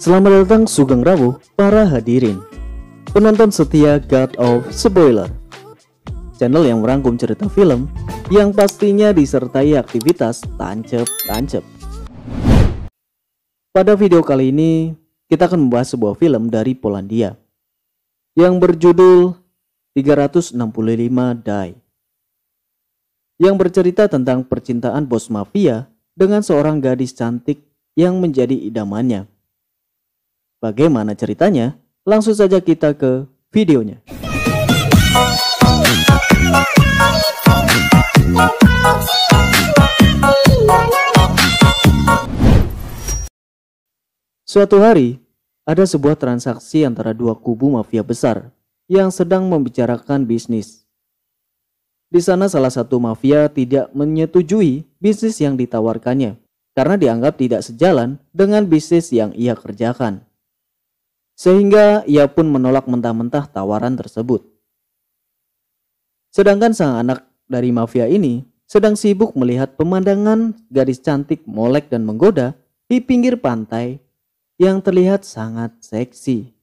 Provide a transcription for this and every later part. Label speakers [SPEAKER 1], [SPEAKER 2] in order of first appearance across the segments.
[SPEAKER 1] Selamat datang Sugeng Rawuh para hadirin penonton setia God of Spoiler, channel yang merangkum cerita film yang pastinya disertai aktivitas tancep-tancep. Pada video kali ini kita akan membahas sebuah film dari Polandia yang berjudul 365 Die, yang bercerita tentang percintaan bos mafia dengan seorang gadis cantik yang menjadi idamannya. Bagaimana ceritanya? Langsung saja kita ke videonya. Suatu hari, ada sebuah transaksi antara dua kubu mafia besar yang sedang membicarakan bisnis. Di sana salah satu mafia tidak menyetujui bisnis yang ditawarkannya karena dianggap tidak sejalan dengan bisnis yang ia kerjakan. Sehingga ia pun menolak mentah-mentah tawaran tersebut. Sedangkan sang anak dari mafia ini sedang sibuk melihat pemandangan gadis cantik molek dan menggoda di pinggir pantai yang terlihat sangat seksi,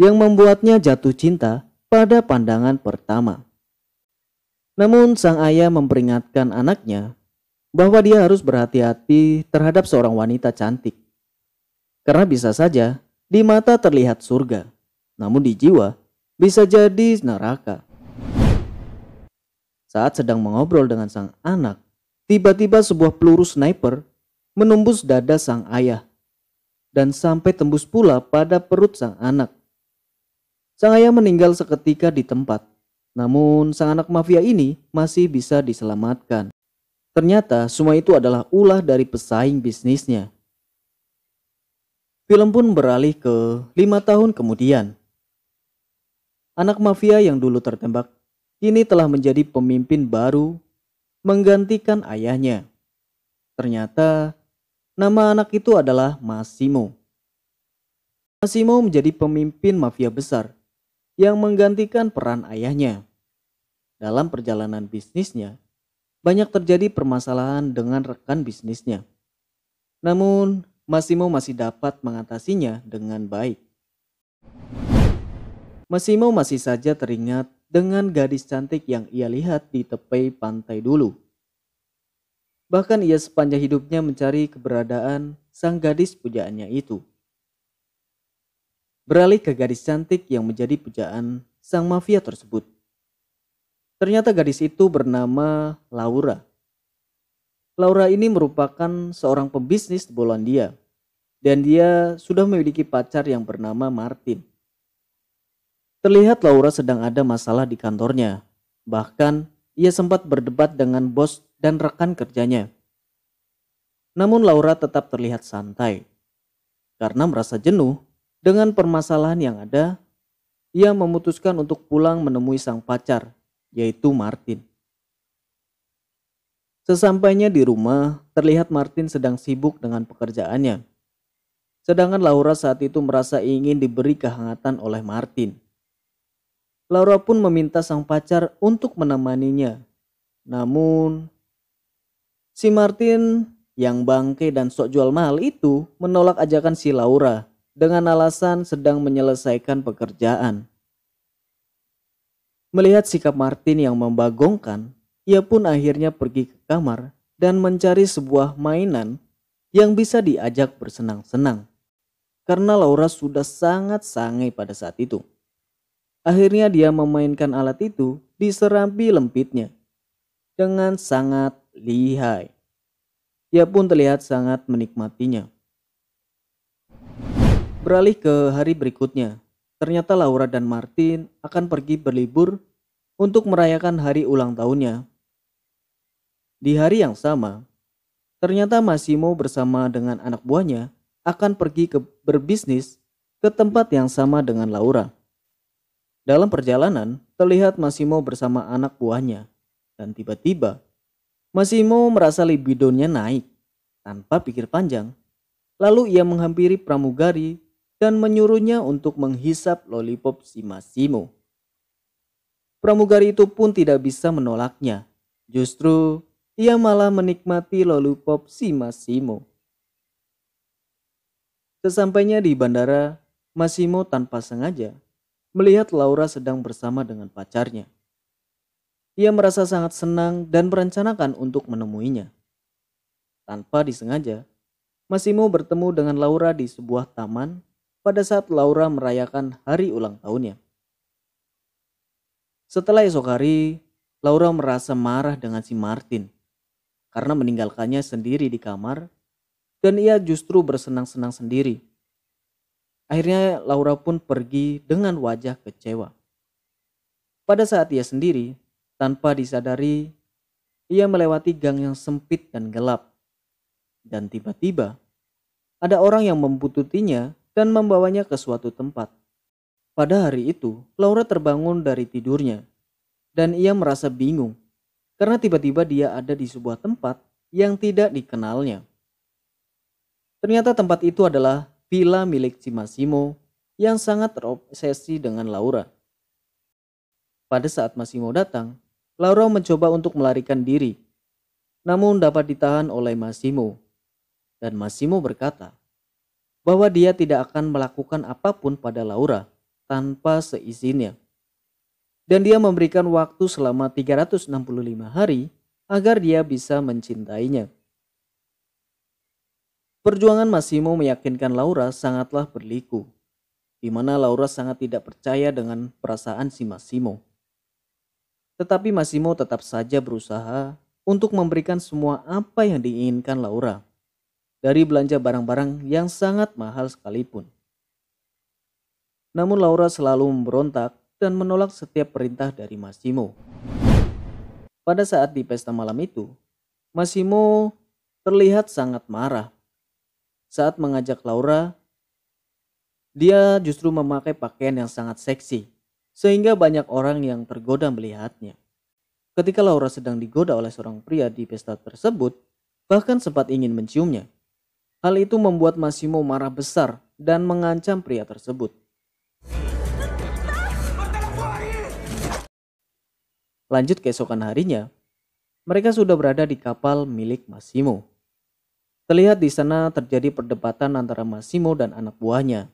[SPEAKER 1] yang membuatnya jatuh cinta pada pandangan pertama. Namun sang ayah memperingatkan anaknya bahwa dia harus berhati-hati terhadap seorang wanita cantik, karena bisa saja di mata terlihat surga, namun di jiwa bisa jadi neraka. Saat sedang mengobrol dengan sang anak, tiba-tiba sebuah peluru sniper menembus dada sang ayah dan sampai tembus pula pada perut sang anak. Sang ayah meninggal seketika di tempat, namun sang anak mafia ini masih bisa diselamatkan. Ternyata semua itu adalah ulah dari pesaing bisnisnya. Film pun beralih ke 5 tahun kemudian. Anak mafia yang dulu tertembak kini telah menjadi pemimpin baru menggantikan ayahnya. Ternyata nama anak itu adalah Massimo. Massimo menjadi pemimpin mafia besar yang menggantikan peran ayahnya. Dalam perjalanan bisnisnya, banyak terjadi permasalahan dengan rekan bisnisnya. Namun Massimo masih dapat mengatasinya dengan baik. Massimo masih saja teringat dengan gadis cantik yang ia lihat di tepi pantai dulu. Bahkan ia sepanjang hidupnya mencari keberadaan sang gadis pujaannya itu. Beralih ke gadis cantik yang menjadi pujaan sang mafia tersebut. Ternyata gadis itu bernama Laura. Laura ini merupakan seorang pembisnis di Polandia dan dia sudah memiliki pacar yang bernama Martin. Terlihat Laura sedang ada masalah di kantornya. Bahkan ia sempat berdebat dengan bos dan rekan kerjanya. Namun Laura tetap terlihat santai. Karena merasa jenuh dengan permasalahan yang ada, ia memutuskan untuk pulang menemui sang pacar, yaitu Martin. Sesampainya di rumah, terlihat Martin sedang sibuk dengan pekerjaannya. Sedangkan Laura saat itu merasa ingin diberi kehangatan oleh Martin. Laura pun meminta sang pacar untuk menemaninya. Namun, si Martin yang bangke dan sok jual mahal itu menolak ajakan si Laura dengan alasan sedang menyelesaikan pekerjaan. Melihat sikap Martin yang membagongkan, ia pun akhirnya pergi ke kamar dan mencari sebuah mainan yang bisa diajak bersenang-senang. Karena Laura sudah sangat sangai pada saat itu. Akhirnya dia memainkan alat itu di serambi lempitnya dengan sangat lihai. Ia pun terlihat sangat menikmatinya. Beralih ke hari berikutnya, ternyata Laura dan Martin akan pergi berlibur untuk merayakan hari ulang tahunnya. Di hari yang sama, ternyata Massimo bersama dengan anak buahnya akan pergi berbisnis ke tempat yang sama dengan Laura. Dalam perjalanan, terlihat Massimo bersama anak buahnya. Dan tiba-tiba, Massimo merasa libidonya naik tanpa pikir panjang. Lalu ia menghampiri pramugari dan menyuruhnya untuk menghisap lollipop si Massimo. Pramugari itu pun tidak bisa menolaknya. Justru ia malah menikmati lollipop si Massimo. Sesampainya di bandara, Massimo tanpa sengaja melihat Laura sedang bersama dengan pacarnya. Ia merasa sangat senang dan merencanakan untuk menemuinya. Tanpa disengaja, Massimo bertemu dengan Laura di sebuah taman pada saat Laura merayakan hari ulang tahunnya. Setelah esok hari, Laura merasa marah dengan si Martin karena meninggalkannya sendiri di kamar dan ia justru bersenang-senang sendiri. Akhirnya Laura pun pergi dengan wajah kecewa. Pada saat ia sendiri, tanpa disadari, ia melewati gang yang sempit dan gelap. Dan tiba-tiba, ada orang yang membututinya dan membawanya ke suatu tempat. Pada hari itu, Laura terbangun dari tidurnya dan ia merasa bingung karena tiba-tiba dia ada di sebuah tempat yang tidak dikenalnya. Ternyata tempat itu adalah villa milik si Massimo yang sangat terobsesi dengan Laura. Pada saat Massimo datang, Laura mencoba untuk melarikan diri, namun dapat ditahan oleh Massimo. Dan Massimo berkata bahwa dia tidak akan melakukan apapun pada Laura tanpa seizinnya. Dan dia memberikan waktu selama 365 hari agar dia bisa mencintainya. Perjuangan Massimo meyakinkan Laura sangatlah berliku, di mana Laura sangat tidak percaya dengan perasaan si Massimo. Tetapi Massimo tetap saja berusaha untuk memberikan semua apa yang diinginkan Laura, dari belanja barang-barang yang sangat mahal sekalipun. Namun Laura selalu memberontak dan menolak setiap perintah dari Massimo. Pada saat di pesta malam itu, Massimo terlihat sangat marah. Saat mengajak Laura, dia justru memakai pakaian yang sangat seksi, sehingga banyak orang yang tergoda melihatnya. Ketika Laura sedang digoda oleh seorang pria di pesta tersebut, bahkan sempat ingin menciumnya. Hal itu membuat Massimo marah besar dan mengancam pria tersebut. Lanjut keesokan harinya, mereka sudah berada di kapal milik Massimo. Terlihat di sana terjadi perdebatan antara Massimo dan anak buahnya.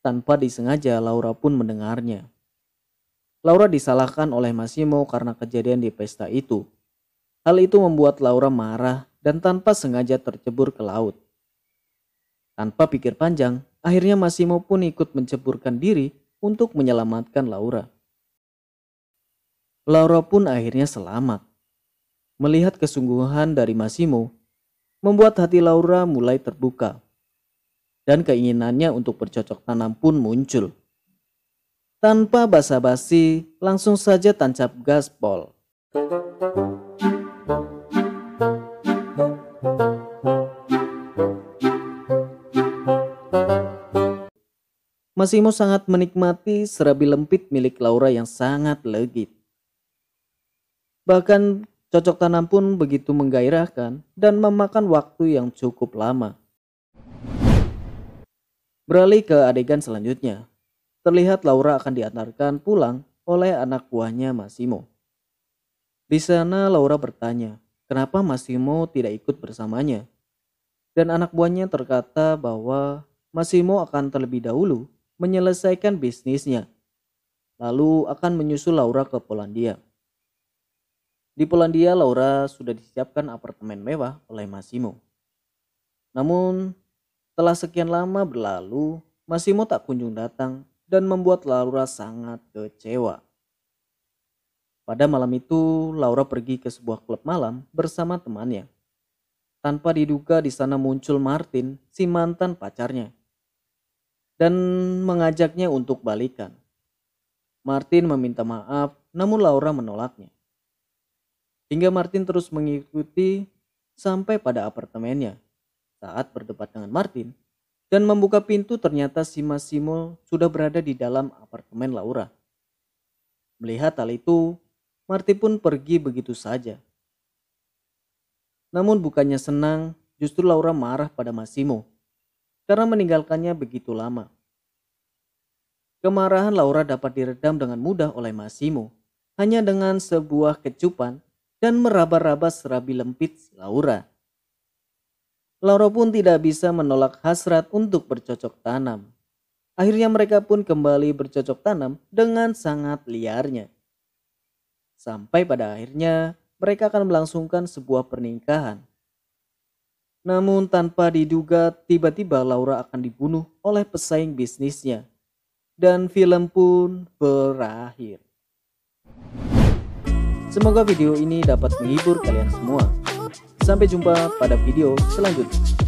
[SPEAKER 1] Tanpa disengaja, Laura pun mendengarnya. Laura disalahkan oleh Massimo karena kejadian di pesta itu. Hal itu membuat Laura marah dan tanpa sengaja tercebur ke laut. Tanpa pikir panjang, akhirnya Massimo pun ikut menceburkan diri untuk menyelamatkan Laura. Laura pun akhirnya selamat. Melihat kesungguhan dari Massimo, membuat hati Laura mulai terbuka. Dan keinginannya untuk bercocok tanam pun muncul. Tanpa basa-basi, langsung saja tancap gaspol. Massimo sangat menikmati serabi lempit milik Laura yang sangat legit. Bahkan cocok tanam pun begitu menggairahkan dan memakan waktu yang cukup lama. Beralih ke adegan selanjutnya. Terlihat Laura akan diantarkan pulang oleh anak buahnya Massimo. Di sana Laura bertanya, kenapa Massimo tidak ikut bersamanya? Dan anak buahnya berkata bahwa Massimo akan terlebih dahulu menyelesaikan bisnisnya, lalu akan menyusul Laura ke Polandia. Di Polandia, Laura sudah disiapkan apartemen mewah oleh Massimo. Namun, setelah sekian lama berlalu, Massimo tak kunjung datang dan membuat Laura sangat kecewa. Pada malam itu, Laura pergi ke sebuah klub malam bersama temannya. Tanpa diduga di sana muncul Martin, si mantan pacarnya, dan mengajaknya untuk balikan. Martin meminta maaf, namun Laura menolaknya. Hingga Martin terus mengikuti sampai pada apartemennya. Saat berdebat dengan Martin dan membuka pintu, ternyata si Massimo sudah berada di dalam apartemen Laura. Melihat hal itu, Martin pun pergi begitu saja. Namun bukannya senang, justru Laura marah pada Massimo karena meninggalkannya begitu lama. Kemarahan Laura dapat diredam dengan mudah oleh Massimo hanya dengan sebuah kecupan dan meraba-raba serabi lempit si Laura. Laura pun tidak bisa menolak hasrat untuk bercocok tanam. Akhirnya mereka pun kembali bercocok tanam dengan sangat liarnya. Sampai pada akhirnya mereka akan melangsungkan sebuah pernikahan. Namun tanpa diduga tiba-tiba Laura akan dibunuh oleh pesaing bisnisnya. Dan film pun berakhir. Semoga video ini dapat menghibur kalian semua. Sampai jumpa pada video selanjutnya.